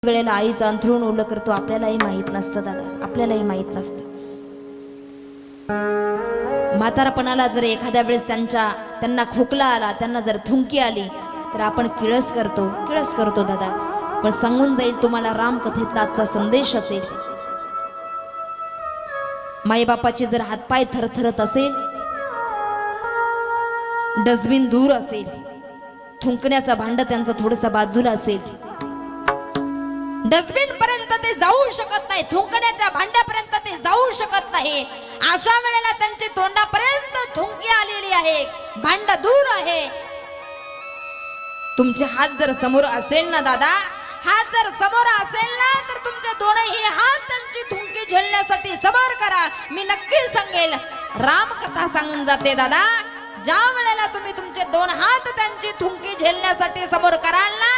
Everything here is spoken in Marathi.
वेळेला आईचं अंथरूण ओलं करतो आपल्यालाही माहित नसतं दादा, आपल्यालाही माहित नसतं. म्हातारपणाला जर एखाद्या वेळेस त्यांना खोकला आला, त्यांना जर थुंकी आली तर आपण किळस करतो दादा. पण सांगून जाईल तुम्हाला रामकथेतला आजचा संदेश असेल. माईबापाचे जर हातपाय थरथरत असेल, डस्टबिन दूर असेल, थुंकण्याचं भांड त्यांचं थोडंसं बाजूला असेल, डस्टबिन पर्यंत ते जाऊ शकत नाही, थुंकण्याच्या भांड्यापर्यंत ते जाऊ शकत नाही, अशा वेळेला त्यांच्या तोंडापर्यंत थुंकी आलेली आहे, भांड दूर आहे. तुमचे हात जर समोर असेल ना दादा, हात जर समोर असेल ना, तर तुमचे दोनही हात त्यांची थुंकी झेलण्यासाठी समोर करा. मी नक्की सांगेल, रामकथा सांगून जाते दादा, ज्या वेळेला तुम्ही तुमचे दोन हात त्यांची थुंकी झेलण्यासाठी समोर कराल ना,